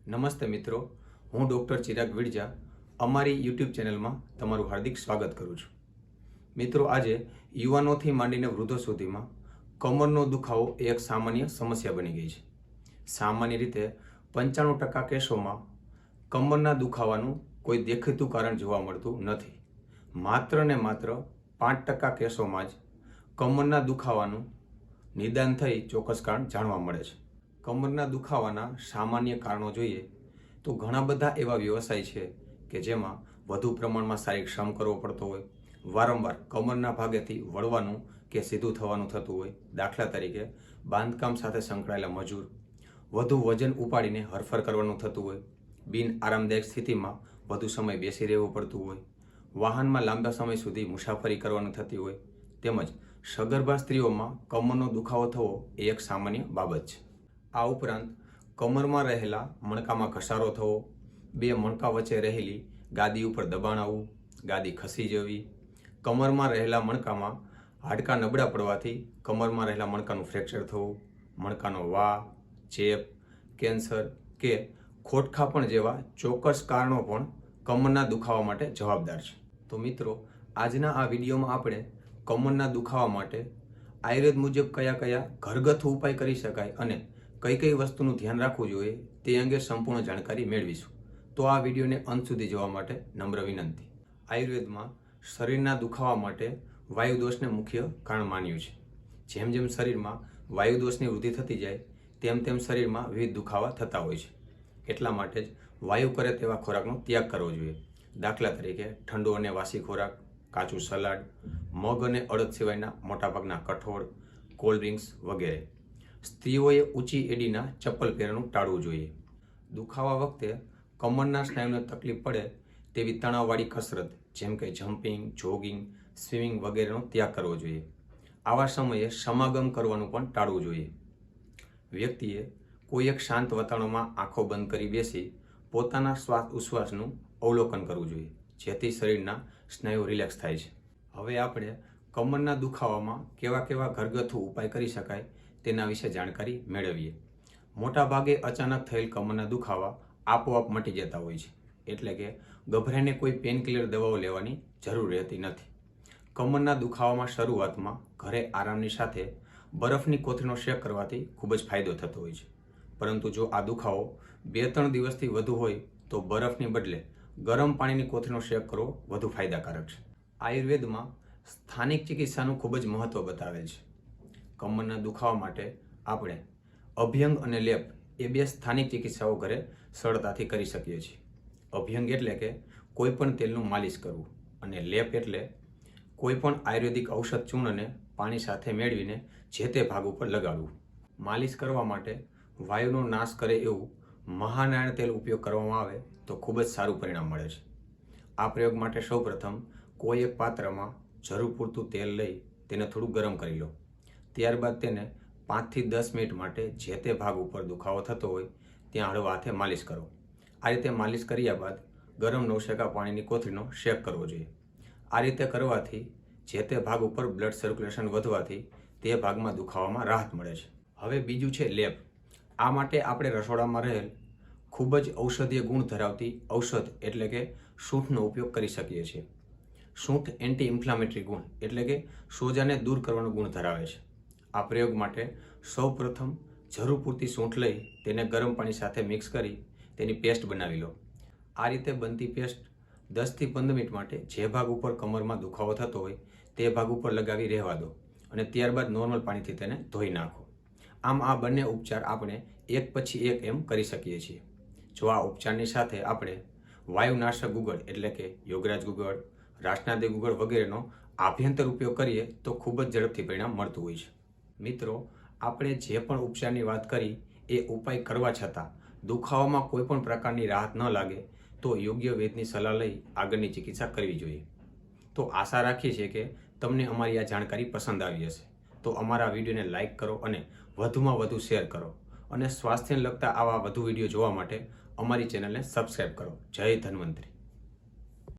નમસ્તે મિત્રો, હું ડૉક્ટર ચિરાગ વિડજા અમારી યુટ્યુબ ચેનલમાં તમારું હાર્દિક સ્વાગત કરું છું. મિત્રો, આજે યુવાનોથી માંડીને વૃદ્ધો સુધીમાં કમરનો દુખાવો એ એક સામાન્ય સમસ્યા બની ગઈ છે. સામાન્ય રીતે 95% કેસોમાં કમરના દુખાવાનું કોઈ દેખીતું કારણ જોવા મળતું નથી. માત્ર ને માત્ર 5% કેસોમાં જ કમરના દુખાવાનું નિદાન થઈ ચોક્કસ કારણ જાણવા મળે છે. કમરના દુખાવાના સામાન્ય કારણો જોઈએ તો ઘણા બધા એવા વ્યવસાય છે કે જેમાં વધુ પ્રમાણમાં શારીરિક શ્રમ કરવો પડતો હોય, વારંવાર કમરના ભાગેથી વળવાનું કે સીધું થવાનું થતું હોય. દાખલા તરીકે બાંધકામ સાથે સંકળાયેલા મજૂર, વધુ વજન ઉપાડીને હરફર કરવાનું થતું હોય, બિન આરામદાયક સ્થિતિમાં વધુ સમય બેસી રહેવું પડતું હોય, વાહનમાં લાંબા સમય સુધી મુસાફરી કરવાનું થતી હોય, તેમજ સગર્ભા સ્ત્રીઓમાં કમરનો દુખાવો થવો એ એક સામાન્ય બાબત છે. આ ઉપરાંત કમરમાં રહેલા મણકામાં ઘસારો થવો, બે મણકા વચ્ચે રહેલી ગાદી ઉપર દબાણ આવવું, ગાદી ખસી જવી, કમરમાં રહેલા મણકામાં હાડકાં નબળા પડવાથી કમરમાં રહેલા મણકાનું ફ્રેક્ચર થવું, મણકાનો વા, ચેપ, કેન્સર કે ખોટખાપણ જેવા ચોક્કસ કારણો પણ કમરના દુખાવા માટે જવાબદાર છે. તો મિત્રો, આજના આ વિડીયોમાં આપણે કમરના દુખાવા માટે આયુર્વેદ મુજબ કયા કયા ઘરગથ્થુ ઉપાય કરી શકાય અને કઈ કઈ વસ્તુનું ધ્યાન રાખવું જોઈએ તે અંગે સંપૂર્ણ જાણકારી મેળવીશું. તો આ વિડીયોને અંત સુધી જોવા માટે નમ્ર વિનંતી. આયુર્વેદમાં શરીરના દુખાવા માટે વાયુદોષને મુખ્ય કારણ માન્યું છે. જેમ જેમ શરીરમાં વાયુદોષની વૃદ્ધિ થતી જાય તેમ તેમ શરીરમાં વિવિધ દુખાવા થતા હોય છે. એટલા માટે જ વાયુ કરે તેવા ખોરાકનો ત્યાગ કરવો જોઈએ. દાખલા તરીકે ઠંડુ અને વાસી ખોરાક, કાચું સલાડ, મગ અને અડદ સિવાયના મોટાભાગના કઠોળ, કોલ્ડ ડ્રિંક્સ વગેરે. સ્ત્રીઓએ ઊંચી એડીના ચપ્પલ પહેરવાનું ટાળવું જોઈએ. દુખાવા વખતે કમરના સ્નાયુને તકલીફ પડે તેવી તણાવવાળી કસરત જેમ કે જમ્પિંગ, જોગિંગ, સ્વિમિંગ વગેરેનો ત્યાગ કરવો જોઈએ. આવા સમયે સમાગમ કરવાનું પણ ટાળવું જોઈએ. વ્યક્તિએ કોઈ એક શાંત વાતાવરણમાં આંખો બંધ કરી બેસી પોતાના શ્વાસ ઉશ્વાસનું અવલોકન કરવું જોઈએ, જેથી શરીરના સ્નાયુ રિલેક્સ થાય છે. હવે આપણે કમરના દુખાવામાં કેવા કેવા ઘરગથ્થુ ઉપાય કરી શકાય તેના વિશે જાણકારી મેળવીએ. મોટા ભાગે અચાનક થયેલ કમરના દુખાવા આપોઆપ મટી જતા હોય છે, એટલે કે ગભરાઈને કોઈ પેનકિલર દવાઓ લેવાની જરૂર રહેતી નથી. કમરના દુખાવામાં શરૂઆતમાં ઘરે આરામની સાથે બરફની કોથળીનો શેક કરવાથી ખૂબ જ ફાયદો થતો હોય છે. પરંતુ જો આ દુખાવો 2-3 દિવસથી વધુ હોય તો બરફની બદલે ગરમ પાણીની કોથળીનો શેક કરવો વધુ ફાયદાકારક છે. આયુર્વેદમાં સ્થાનિક ચિકિત્સાનું ખૂબ જ મહત્વ બતાવેલ છે. કમરના દુખાવા માટે આપણે અભ્યંગ અને લેપ એ બે સ્થાનિક ચિકિત્સાઓ ઘરે સરળતાથી કરી શકીએ છીએ. અભ્યંગ એટલે કે કોઈ પણ તેલનું માલિશ કરવું અને લેપ એટલે કોઈ પણ આયુર્વેદિક ઔષધ ચૂર્ણને પાણી સાથે મેળવીને જે તે ભાગ ઉપર લગાડવું. માલિશ કરવા માટે વાયુનો નાશ કરે એવું મહાનારાયણ તેલ ઉપયોગ કરવામાં આવે તો ખૂબ જ સારું પરિણામ મળે છે. આ પ્રયોગ માટે સૌપ્રથમ કોઈ એક પાત્રમાં જરૂર પૂરતું તેલ લઈ તેને થોડું ગરમ કરી લો. ત્યારબાદ તેને 5 થી 10 મિનિટ માટે જે તે ભાગ ઉપર દુખાવો થતો હોય ત્યાં હળવા હાથે માલિશ કરો. આ રીતે માલિશ કર્યા બાદ ગરમ નવશેકા પાણીની કોથળીનો શેક કરવો જોઈએ. આ રીતે કરવાથી જે તે ભાગ ઉપર બ્લડ સર્ક્યુલેશન વધવાથી તે ભાગમાં દુખાવામાં રાહત મળે છે. હવે બીજું છે લેપ. આ માટે આપણે રસોડામાં રહેલ ખૂબ જ ઔષધીય ગુણ ધરાવતી ઔષધ એટલે કે સૂંઠનો ઉપયોગ કરી શકીએ છીએ. સૂંઠ એન્ટી ઇન્ફ્લામેટરી ગુણ એટલે કે સોજાને દૂર કરવાનો ગુણ ધરાવે છે. આ પ્રયોગ માટે સૌપ્રથમ જરૂર પૂરતી સૂંઠ લઈ તેને ગરમ પાણી સાથે મિક્સ કરી તેની પેસ્ટ બનાવી લો. આ રીતે બનતી પેસ્ટ 10 થી 15 મિનિટ માટે જે ભાગ ઉપર કમરમાં દુખાવો થતો હોય તે ભાગ ઉપર લગાવી રહેવા દો અને ત્યારબાદ નોર્મલ પાણીથી તેને ધોઈ નાખો. આમ આ બંને ઉપચાર આપણે એક પછી એક એમ કરી શકીએ છીએ. જો આ ઉપચારની સાથે આપણે વાયુનાશક ગુગળ એટલે કે યોગરાજ ગુગળ, રાસનાદી ગુગળ વગેરેનો આભ્યંતર ઉપયોગ કરીએ તો ખૂબ જ ઝડપથી પરિણામ મળતું હોય છે. મિત્રો, આપણે જે પણ ઉપચારની વાત કરી એ ઉપાય કરવા છતાં દુખાવામાં કોઈ પણ પ્રકારની રાહત ન લાગે તો યોગ્ય વૈદ્યની સલાહ લઈ આગળની ચિકિત્સા કરવી જોઈએ. તો આશા રાખીએ છીએ કે તમને અમારી આ જાણકારી પસંદ આવી હશે. તો અમારા વિડીયોને લાઇક કરો અને વધુમાં વધુ શેર કરો અને સ્વાસ્થ્યને લગતા આવા વધુ વિડીયો જોવા માટે અમારી ચેનલને સબસ્ક્રાઈબ કરો. જય ધન્વંતરી.